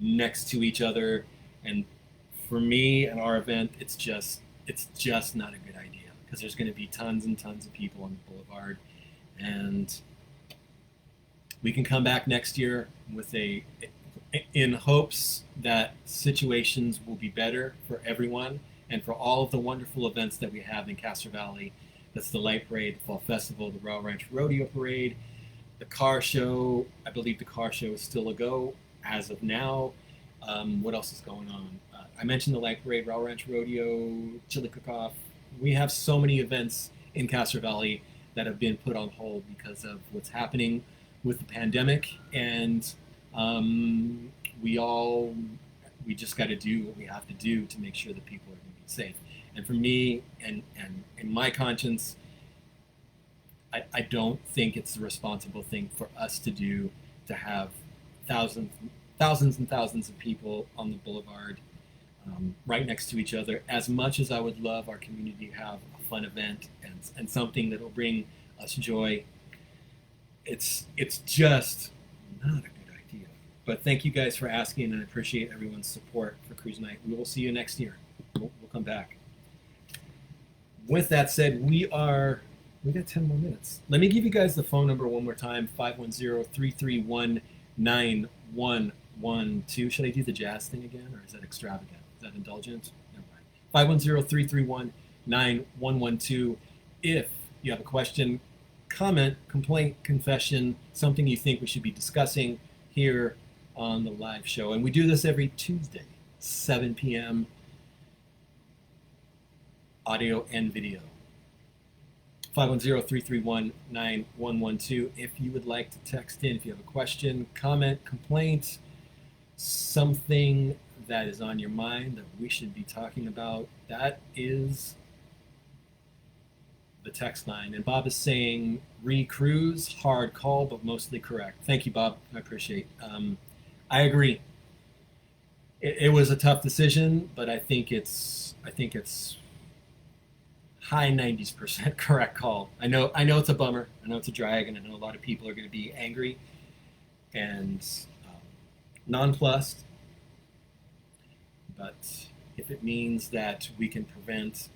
next to each other. And for me and our event, it's just not a good idea, because there's going to be tons and tons of people on the boulevard. And we can come back next year with in hopes that situations will be better for everyone and for all of the wonderful events that we have in Castro Valley. That's the Light Parade, the Fall Festival, the Royal Ranch Rodeo Parade, the car show. I believe the car show is still a go as of now. What else is going on? I mentioned the Light Parade, Royal Ranch Rodeo, Chili Cook-Off. We have so many events in Castro Valley that have been put on hold because of what's happening with the pandemic, and we just got to do what we have to do to make sure that people are going to be safe. And for me and in my conscience, I don't think it's the responsible thing for us to do to have thousands and thousands of people on the boulevard right next to each other. As much as I would love our community to have a fun event and something that will bring us joy, it's just not a good idea. But thank you guys for asking, and I appreciate everyone's support for Cruise Night. We will see you next year. We'll come back. With that said, we are We got 10 more minutes. Let me give you guys the phone number one more time, 510-331-9112. Should I do the jazz thing again, or is that extravagant? Is that indulgent? Never mind. 510-331-9112. If you have a question, comment, complaint, confession, something you think we should be discussing here on the live show. And we do this every Tuesday, 7 p.m., audio and video. 510-331-9112. If you would like to text in, if you have a question, comment, complaint, something that is on your mind that we should be talking about, that is the text line. And Bob is saying, re-cruise, hard call, but mostly correct. Thank you, Bob. I appreciate it. I agree. It was a tough decision, but I think it's high 90% correct call. I know it's a bummer. I know it's a drag, and I know a lot of people are going to be angry and nonplussed. But if it means that we can prevent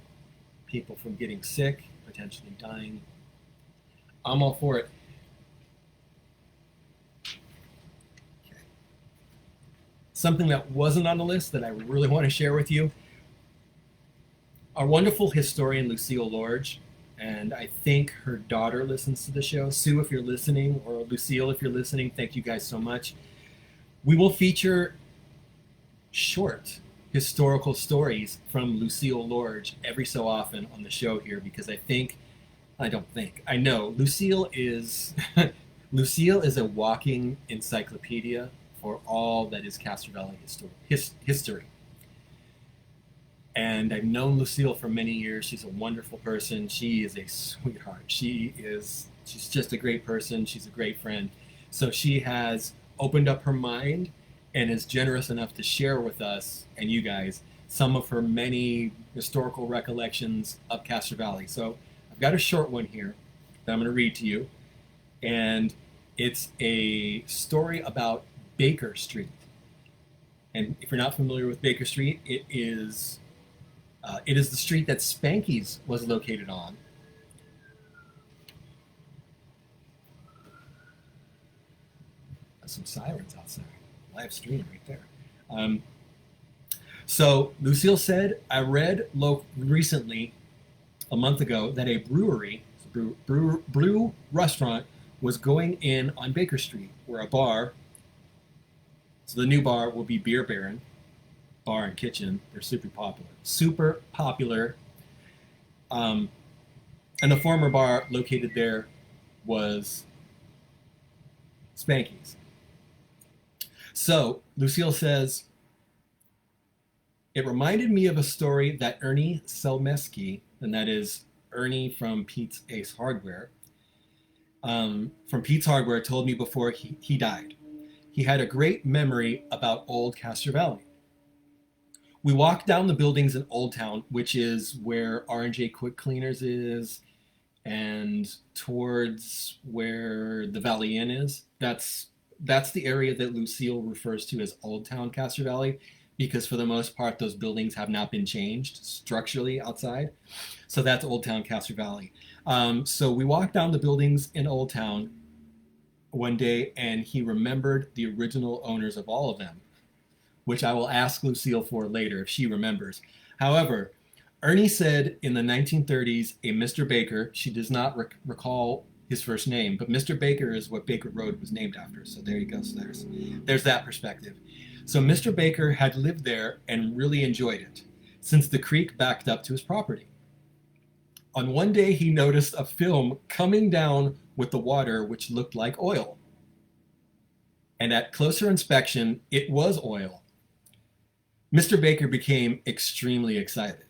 people from getting sick, potentially dying, I'm all for it. Okay. Something that wasn't on the list that I really want to share with you. Our wonderful historian, Lucille Lorge, and I think her daughter listens to the show. Sue, if you're listening, or Lucille, if you're listening, thank you guys so much. We will feature short historical stories from Lucille Lorge every so often on the show here, because I know Lucille is Lucille is a walking encyclopedia for all that is Castro Valley history. And I've known Lucille for many years. She's a wonderful person. She is a sweetheart. She's just a great person. She's a great friend. So she has opened up her mind and is generous enough to share with us and you guys some of her many historical recollections of Castro Valley. So I've got a short one here that I'm going to read to you. And it's a story about Baker Street. And if you're not familiar with Baker Street, it is the street that Spanky's was located on. There's some sirens outside. Live stream right there. So Lucille said, I read recently, a month ago, that a brewery, brew restaurant, was going in on Baker Street, where a bar, so the new bar will be Beer Baron, bar and kitchen. They're super popular. And the former bar located there was Spanky's. So Lucille says, it reminded me of a story that Ernie Selmeski, and that is Ernie from Pete's Ace Hardware, from Pete's Hardware, told me before he died. He had a great memory about old Castro Valley. We walked down the buildings in Old Town, which is where R&J Quick Cleaners is, and towards where the Valley Inn is. That's the area that Lucille refers to as Old Town Castro Valley, because for the most part, those buildings have not been changed structurally outside. So that's Old Town Castro Valley. So we walked down the buildings in Old Town one day, and he remembered the original owners of all of them, which I will ask Lucille for later if she remembers. However, Ernie said in the 1930s, a Mr. Baker, she does not recall his first name, but Mr. Baker is what Baker Road was named after. So there you go. So there's that perspective. So Mr. Baker had lived there and really enjoyed it, since the creek backed up to his property. On one day, he noticed a film coming down with the water, which looked like oil. And at closer inspection, it was oil. Mr. Baker became extremely excited,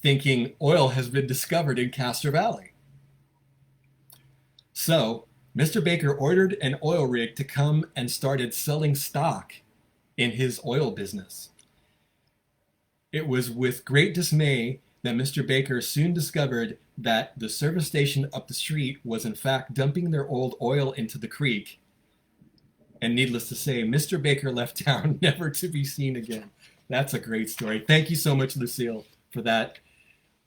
thinking oil has been discovered in Castro Valley. So Mr. Baker ordered an oil rig to come and started selling stock in his oil business. It was with great dismay that Mr. Baker soon discovered that the service station up the street was in fact dumping their old oil into the creek. And needless to say, Mr. Baker left town never to be seen again. That's a great story. Thank you so much, Lucille, for that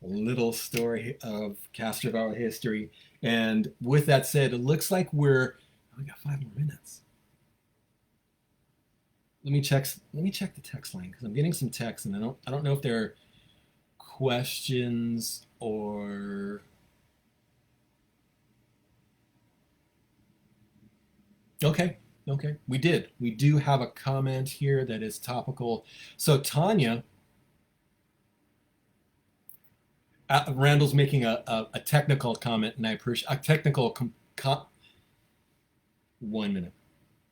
little story of Castro Valley history. And with that said, it looks like we got 5 more minutes. Let me check the text line, because I'm getting some texts, and I don't know if there are questions or okay. We do have a comment here that is topical. So Tanya, Randall's making a technical comment, and I appreciate a technical 1 minute.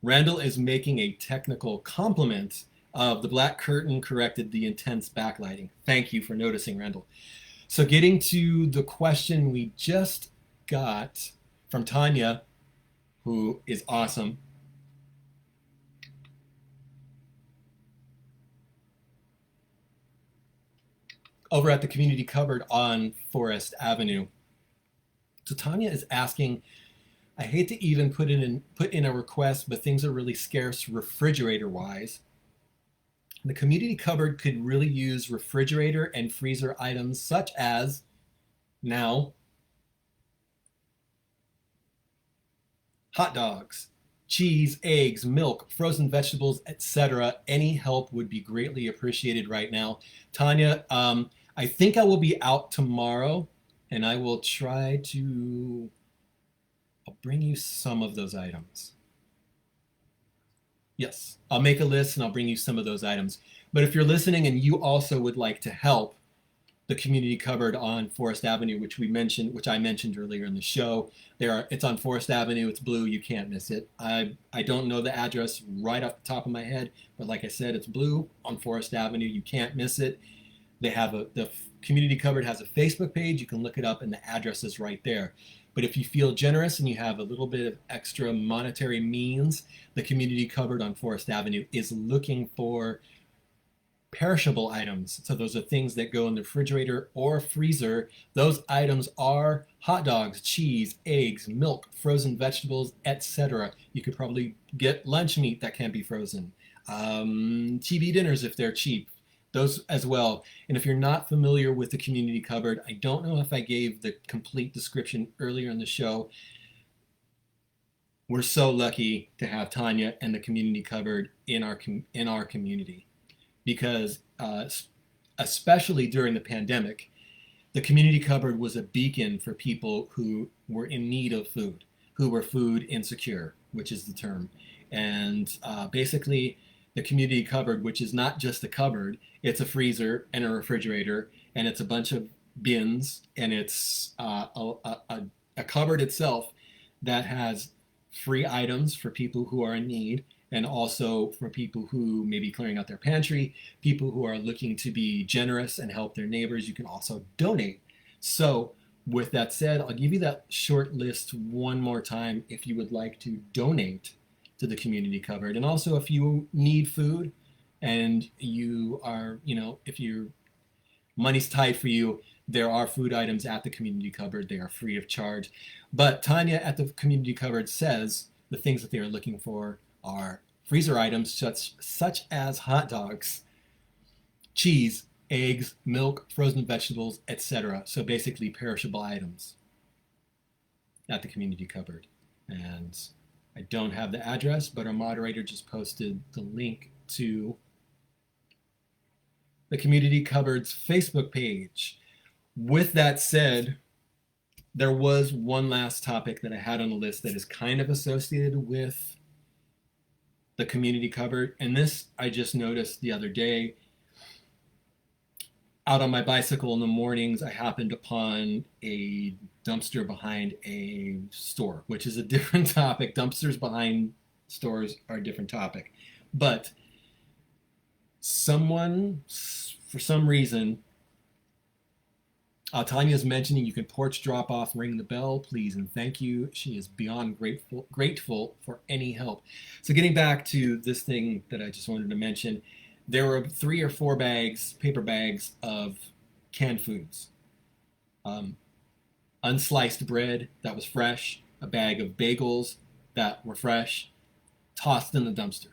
Randall is making a technical compliment of the black curtain corrected the intense backlighting. Thank you for noticing, Randall. So getting to the question we just got from Tanya, who is awesome. Over at the community cupboard on Forest Avenue. So Tanya is asking, I hate to even put in a request, but things are really scarce refrigerator-wise. The community cupboard could really use refrigerator and freezer items such as, now, hot dogs, cheese, eggs, milk, frozen vegetables, etc. Any help would be greatly appreciated right now. Tanya, I think I will be out tomorrow, and I will try to I'll bring you some of those items. Yes, I'll make a list and I'll bring you some of those items. But if you're listening and you also would like to help the community cupboard on Forest Avenue, which I mentioned earlier in the show, it's on Forest Avenue. It's blue. You can't miss it. I don't know the address right off the top of my head, but like I said, it's blue on Forest Avenue. You can't miss it. They have the community cupboard has a Facebook page. You can look it up, and the address is right there. But if you feel generous and you have a little bit of extra monetary means, the community cupboard on Forest Avenue is looking for perishable items. So those are things that go in the refrigerator or freezer. Those items are hot dogs, cheese, eggs, milk, frozen vegetables, etc. You could probably get lunch meat that can be frozen. TV dinners if they're cheap. Those as well. And if you're not familiar with the community cupboard, I don't know if I gave the complete description earlier in the show. We're so lucky to have Tanya and the community cupboard in our community, because especially during the pandemic, the community cupboard was a beacon for people who were in need of food, who were food insecure, which is the term. And basically, the community cupboard, which is not just a cupboard, it's a freezer and a refrigerator, and it's a bunch of bins, and it's a cupboard itself that has free items for people who are in need, and also for people who may be clearing out their pantry, people who are looking to be generous and help their neighbors. You can also donate. So with that said, I'll give you that short list one more time if you would like to donate to the community cupboard. And also, if you need food and you are, if your money's tight for you, there are food items at the community cupboard. They are free of charge. But Tanya at the community cupboard says the things that they are looking for are freezer items such as hot dogs, cheese, eggs, milk, frozen vegetables, etc. So basically perishable items at the community cupboard. And I don't have the address, but our moderator just posted the link to the community cupboard's Facebook page. With that said, there was one last topic that I had on the list that is kind of associated with the community cupboard. And this I just noticed the other day. Out on my bicycle in the mornings, I happened upon a dumpster behind a store, which is a different topic. Dumpsters behind stores are a different topic. But someone, for some reason, Tanya's mentioning you can porch drop off, ring the bell, please and thank you. She is beyond grateful for any help. So getting back to this thing that I just wanted to mention, there were 3 or 4 paper bags of canned foods. Unsliced bread that was fresh, a bag of bagels that were fresh, tossed in the dumpster.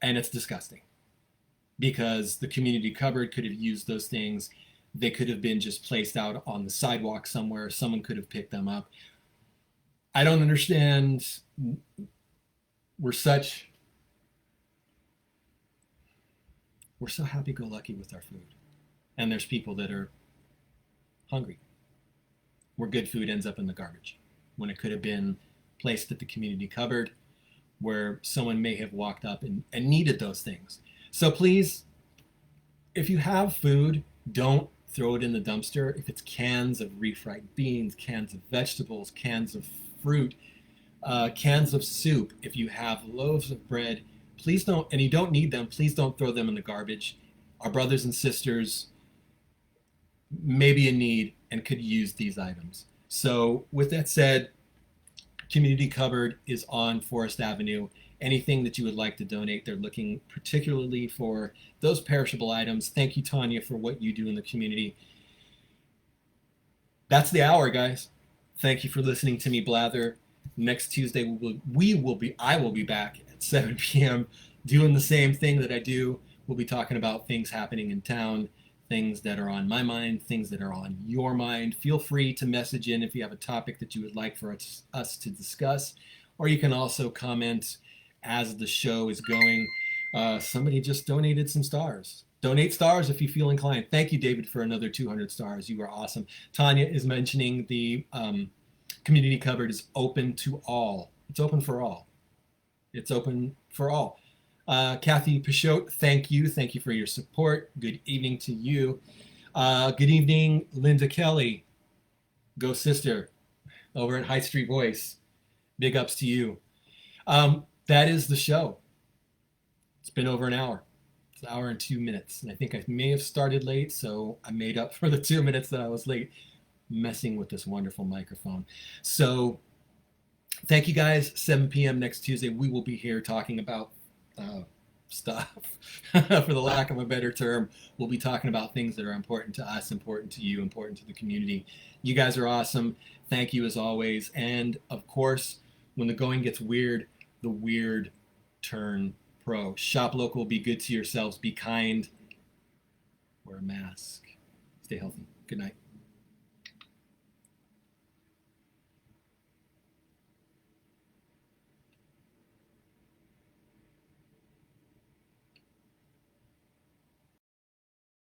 And it's disgusting, because the community cupboard could have used those things. They could have been just placed out on the sidewalk somewhere. Someone could have picked them up. I don't understand. We're so happy-go-lucky with our food. And there's people that are hungry, where good food ends up in the garbage, when it could have been placed at the community cupboard, where someone may have walked up and needed those things. So please, if you have food, don't throw it in the dumpster. If it's cans of refried beans, cans of vegetables, cans of fruit, cans of soup, if you have loaves of bread, please don't, and you don't need them, please don't throw them in the garbage. Our brothers and sisters may be in need and could use these items. So with that said, Community Cupboard is on Forest Avenue. Anything that you would like to donate, they're looking particularly for those perishable items. Thank you, Tanya, for what you do in the community. That's the hour, guys. Thank you for listening to me blather. Next Tuesday, I will be back at 7 p.m. doing the same thing that I do. We'll be talking about things happening in town, things that are on my mind, things that are on your mind. Feel free to message in if you have a topic that you would like for us to discuss, or you can also comment as the show is going. Somebody just donated some stars. Donate stars if you feel inclined. Thank you, David, for another 200 stars. You are awesome. Tanya is mentioning the Community Cupboard is open to all. It's open for all. It's open for all. Kathy Pichotte, thank you. Thank you for your support. Good evening to you. Good evening, Linda Kelly. Go sister over at High Street Voice. Big ups to you. That is the show. It's been over an hour. It's an hour and 2 minutes. And I think I may have started late, so I made up for the 2 minutes that I was late messing with this wonderful microphone. So thank you guys. 7 p.m. next Tuesday, we will be here talking about stuff. For the lack of a better term, we'll be talking about things that are important to us, important to you, important to the community. You guys are awesome. Thank you as always. And of course, when the going gets weird, the weird turn pro. Shop local, be good to yourselves, be kind, wear a mask, stay healthy. Good night.